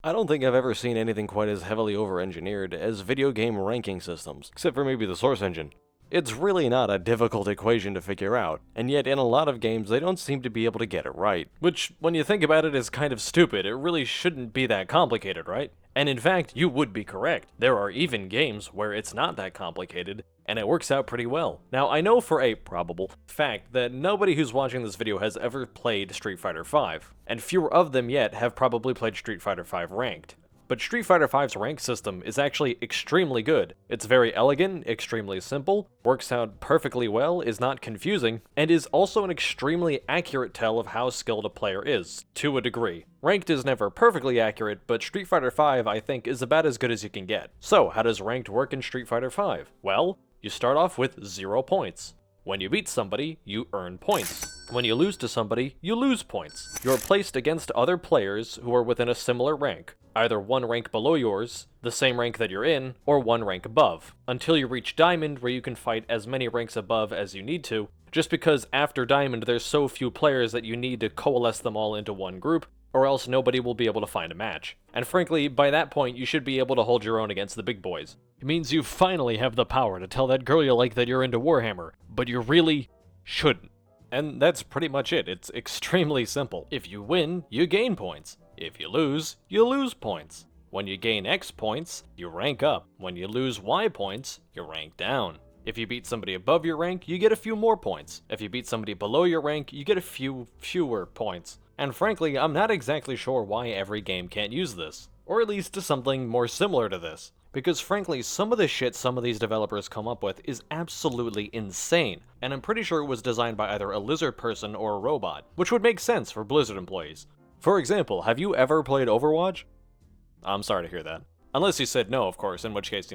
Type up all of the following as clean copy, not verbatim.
I don't think I've ever seen anything quite as heavily over-engineered as video game ranking systems, except for maybe the Source Engine. It's really not a difficult equation to figure out, and yet in a lot of games they don't seem to be able to get it right. Which, when you think about it, is kind of stupid. It really shouldn't be that complicated, right? And in fact, you would be correct. There are even games where it's not that complicated, and it works out pretty well. Now, I know for a probable fact that nobody who's watching this video has ever played Street Fighter V, and fewer of them yet have probably played Street Fighter V Ranked. But Street Fighter V's rank system is actually extremely good. It's very elegant, extremely simple, works out perfectly well, is not confusing, and is also an extremely accurate tell of how skilled a player is, to a degree. Ranked is never perfectly accurate, but Street Fighter V, I think, is about as good as you can get. So, how does Ranked work in Street Fighter V? Well, you start off with 0 points. When you beat somebody, you earn points. When you lose to somebody, you lose points. You're placed against other players who are within a similar rank, either one rank below yours, the same rank that you're in, or one rank above, until you reach Diamond, where you can fight as many ranks above as you need to, just because after Diamond there's so few players that you need to coalesce them all into one group, or else nobody will be able to find a match. And frankly, by that point, you should be able to hold your own against the big boys. It means you finally have the power to tell that girl you like that you're into Warhammer, but you really shouldn't. And that's pretty much it. It's extremely simple. If you win, you gain points. If you lose points. When you gain X points, you rank up. When you lose Y points, you rank down. If you beat somebody above your rank, you get a few more points. If you beat somebody below your rank, you get a few fewer points. And frankly, I'm not exactly sure why every game can't use this. Or at least something more similar to this. Because frankly, some of the shit some of these developers come up with is absolutely insane, and I'm pretty sure it was designed by either a lizard person or a robot, which would make sense for Blizzard employees. For example, have you ever played Overwatch? I'm sorry to hear that. Unless you said no, of course, in which case,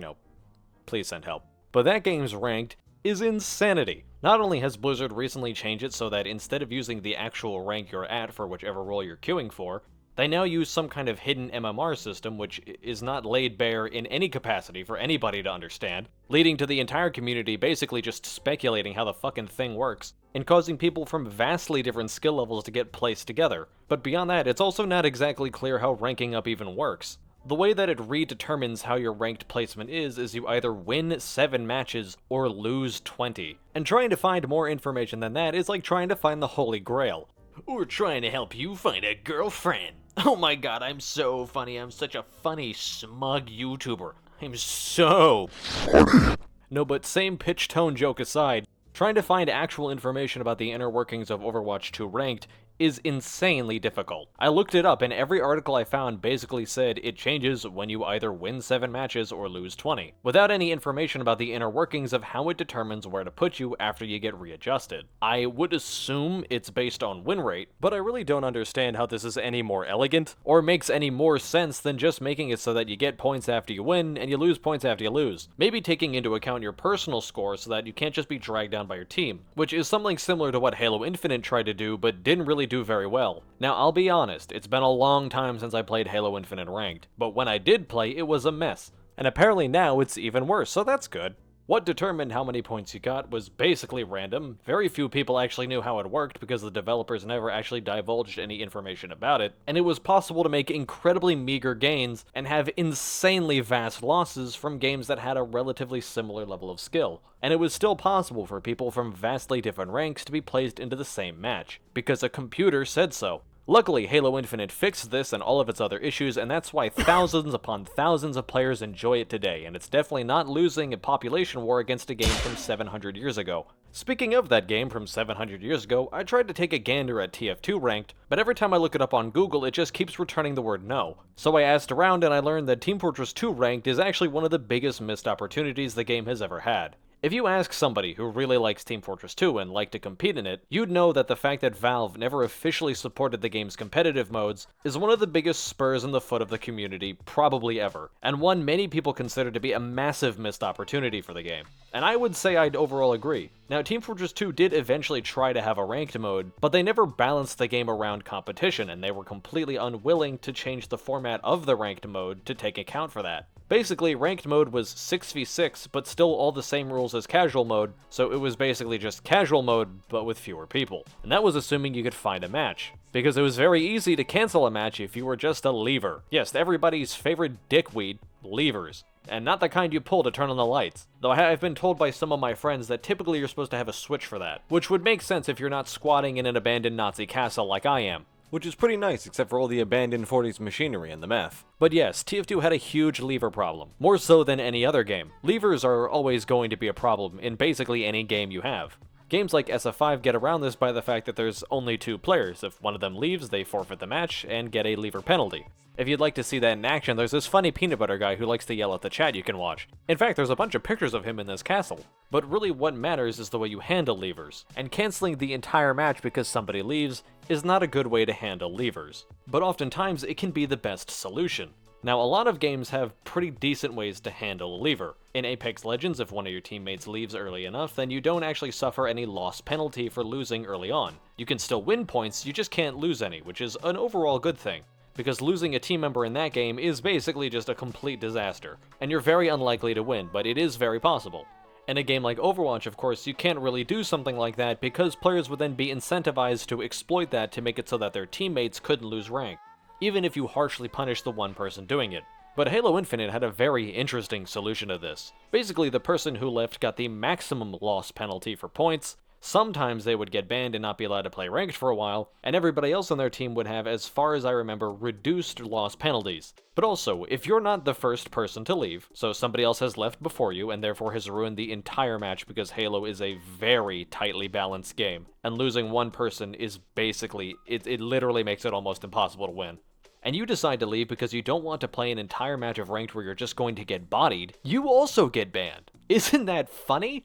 please send help. But that game's ranked is insanity. Not only has Blizzard recently changed it so that instead of using the actual rank you're at for whichever role you're queuing for, they now use some kind of hidden MMR system which is not laid bare in any capacity for anybody to understand, leading to the entire community basically just speculating how the fucking thing works, and causing people from vastly different skill levels to get placed together. But beyond that, it's also not exactly clear how ranking up even works. The way that it redetermines how your ranked placement is you either win 7 matches or lose 20. And trying to find more information than that is like trying to find the Holy Grail. Or trying to help you find a girlfriend. Oh my god, I'm so funny. I'm such a funny, smug YouTuber. I'm so funny. No, but same pitch tone joke aside, trying to find actual information about the inner workings of Overwatch 2 Ranked is insanely difficult. I looked it up and every article I found basically said it changes when you either win 7 matches or lose 20, without any information about the inner workings of how it determines where to put you after you get readjusted. I would assume it's based on win rate, but I really don't understand how this is any more elegant, or makes any more sense than just making it so that you get points after you win and you lose points after you lose. Maybe taking into account your personal score so that you can't just be dragged down by your team, which is something similar to what Halo Infinite tried to do but didn't really do very well. Now, I'll be honest, it's been a long time since I played Halo Infinite Ranked, but when I did play, it was a mess. And apparently now it's even worse, so that's good. What determined how many points you got was basically random. Very few people actually knew how it worked because the developers never actually divulged any information about it, and it was possible to make incredibly meager gains and have insanely vast losses from games that had a relatively similar level of skill. And it was still possible for people from vastly different ranks to be placed into the same match, because a computer said so. Luckily, Halo Infinite fixed this and all of its other issues, and that's why thousands upon thousands of players enjoy it today, and it's definitely not losing a population war against a game from 700 years ago. Speaking of that game from 700 years ago, I tried to take a gander at TF2 Ranked, but every time I look it up on Google, it just keeps returning the word no. So I asked around and I learned that Team Fortress 2 Ranked is actually one of the biggest missed opportunities the game has ever had. If you ask somebody who really likes Team Fortress 2 and like to compete in it, you'd know that the fact that Valve never officially supported the game's competitive modes is one of the biggest spurs in the foot of the community probably ever, and one many people consider to be a massive missed opportunity for the game. And I would say I'd overall agree. Now, Team Fortress 2 did eventually try to have a ranked mode, but they never balanced the game around competition, and they were completely unwilling to change the format of the ranked mode to take account for that. Basically, ranked mode was 6v6, but still all the same rules as casual mode, so it was basically just casual mode, but with fewer people. And that was assuming you could find a match, because it was very easy to cancel a match if you were just a leaver. Yes, everybody's favorite dickweed, levers. And not the kind you pull to turn on the lights. Though I've been told by some of my friends that typically you're supposed to have a switch for that, which would make sense if you're not squatting in an abandoned Nazi castle like I am. Which is pretty nice, except for all the abandoned 40s machinery and the meth. But yes, TF2 had a huge lever problem, more so than any other game. Levers are always going to be a problem in basically any game you have. Games like SF5 get around this by the fact that there's only 2 players. If one of them leaves, they forfeit the match and get a lever penalty. If you'd like to see that in action, there's this funny peanut butter guy who likes to yell at the chat you can watch. In fact, there's a bunch of pictures of him in this castle. But really what matters is the way you handle levers, and canceling the entire match because somebody leaves is not a good way to handle levers. But oftentimes it can be the best solution. Now, a lot of games have pretty decent ways to handle a lever. In Apex Legends, if one of your teammates leaves early enough, then you don't actually suffer any loss penalty for losing early on. You can still win points, you just can't lose any, which is an overall good thing, because losing a team member in that game is basically just a complete disaster, and you're very unlikely to win, but it is very possible. In a game like Overwatch, of course, you can't really do something like that because players would then be incentivized to exploit that to make it so that their teammates couldn't lose rank, even if you harshly punish the one person doing it. But Halo Infinite had a very interesting solution to this. Basically, the person who left got the maximum loss penalty for points. Sometimes they would get banned and not be allowed to play ranked for a while, and everybody else on their team would have, as far as I remember, reduced loss penalties. But also, if you're not the first person to leave, so somebody else has left before you and therefore has ruined the entire match because Halo is a very tightly balanced game, and losing one person is basically, it literally makes it almost impossible to win, and you decide to leave because you don't want to play an entire match of ranked where you're just going to get bodied, you also get banned. Isn't that funny?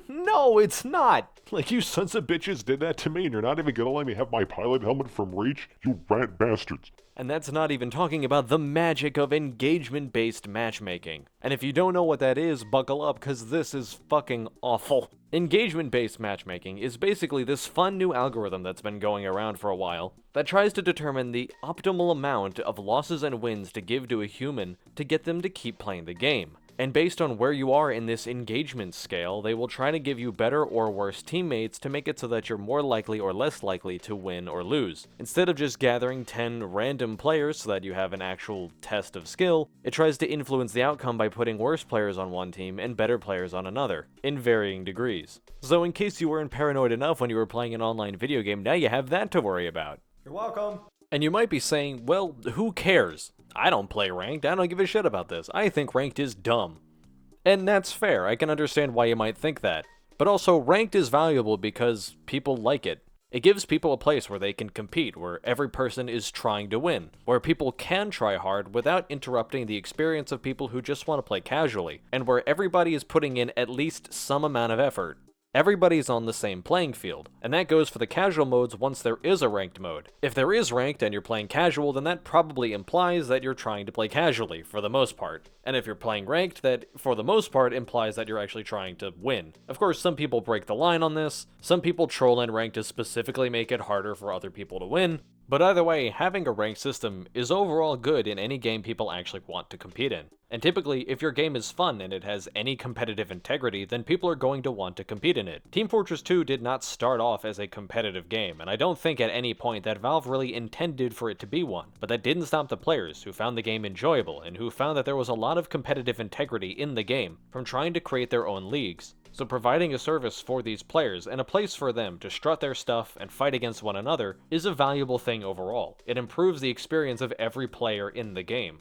No, it's not! Like, you sons of bitches did that to me, and you're not even gonna let me have my pilot helmet from Reach? You rat bastards. And that's not even talking about the magic of engagement-based matchmaking. And if you don't know what that is, buckle up, cause this is fucking awful. Engagement-based matchmaking is basically this fun new algorithm that's been going around for a while that tries to determine the optimal amount of losses and wins to give to a human to get them to keep playing the game. And based on where you are in this engagement scale, they will try to give you better or worse teammates to make it so that you're more likely or less likely to win or lose. Instead of just gathering 10 random players so that you have an actual test of skill, it tries to influence the outcome by putting worse players on one team and better players on another, in varying degrees. So in case you weren't paranoid enough when you were playing an online video game, now you have that to worry about. You're welcome. And you might be saying, well, who cares? I don't play ranked, I don't give a shit about this. I think ranked is dumb. And that's fair, I can understand why you might think that. But also, ranked is valuable because people like it. It gives people a place where they can compete, where every person is trying to win, where people can try hard without interrupting the experience of people who just want to play casually, and where everybody is putting in at least some amount of effort. Everybody's on the same playing field, and that goes for the casual modes once there is a ranked mode. If there is ranked and you're playing casual, then that probably implies that you're trying to play casually, for the most part. And if you're playing ranked, that, for the most part, implies that you're actually trying to win. Of course, some people break the line on this, some people troll in ranked to specifically make it harder for other people to win, but either way, having a ranked system is overall good in any game people actually want to compete in. And typically, if your game is fun and it has any competitive integrity, then people are going to want to compete in it. Team Fortress 2 did not start off as a competitive game, and I don't think at any point that Valve really intended for it to be one, but that didn't stop the players who found the game enjoyable and who found that there was a lot of competitive integrity in the game from trying to create their own leagues. So providing a service for these players and a place for them to strut their stuff and fight against one another is a valuable thing overall. It improves the experience of every player in the game.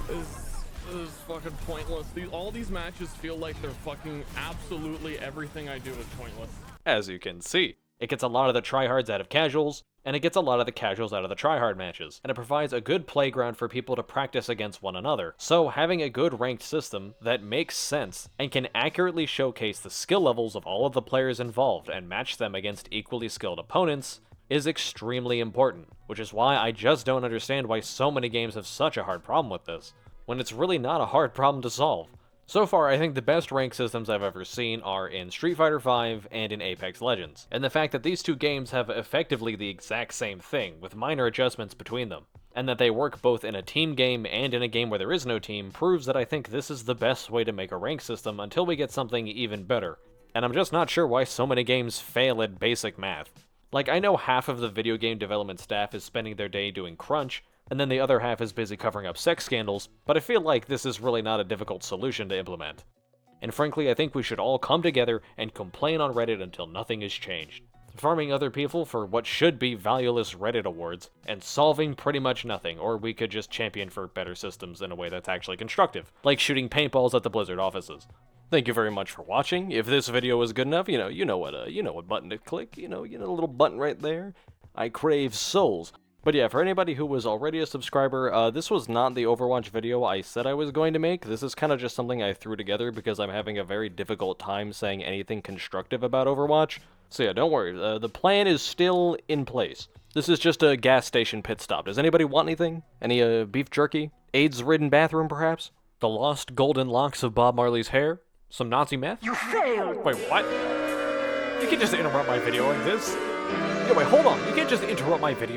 This is fucking pointless. All these matches feel like they're fucking absolutely everything I do is pointless. As you can see, it gets a lot of the tryhards out of casuals, and it gets a lot of the casuals out of the tryhard matches, and it provides a good playground for people to practice against one another. So having a good ranked system that makes sense and can accurately showcase the skill levels of all of the players involved and match them against equally skilled opponents is extremely important, which is why I just don't understand why so many games have such a hard problem with this, when it's really not a hard problem to solve. So far, I think the best rank systems I've ever seen are in Street Fighter V and in Apex Legends, and the fact that these two games have effectively the exact same thing, with minor adjustments between them. and that they work both in a team game and in a game where there is no team proves that I think this is the best way to make a rank system until we get something even better. And I'm just not sure why so many games fail at basic math. Like, I know half of the video game development staff is spending their day doing crunch, and then the other half is busy covering up sex scandals, but I feel like this is really not a difficult solution to implement. And frankly, I think we should all come together and complain on Reddit until nothing is changed, farming other people for what should be valueless Reddit awards, and solving pretty much nothing, or we could just champion for better systems in a way that's actually constructive, like shooting paintballs at the Blizzard offices. Thank you very much for watching. If this video was good enough, you know what button to click. You know the little button right there. I crave souls. But yeah, for anybody who was already a subscriber, this was not the Overwatch video I said I was going to make. This is kind of just something I threw together because I'm having a very difficult time saying anything constructive about Overwatch. So yeah, don't worry. The plan is still in place. This is just a gas station pit stop. Does anybody want anything? Any beef jerky? AIDS-ridden bathroom, perhaps? The lost golden locks of Bob Marley's hair? Some Nazi meth? You failed! Wait, what? You can't just interrupt my video like this. Yo, wait, hold on. You can't just interrupt my video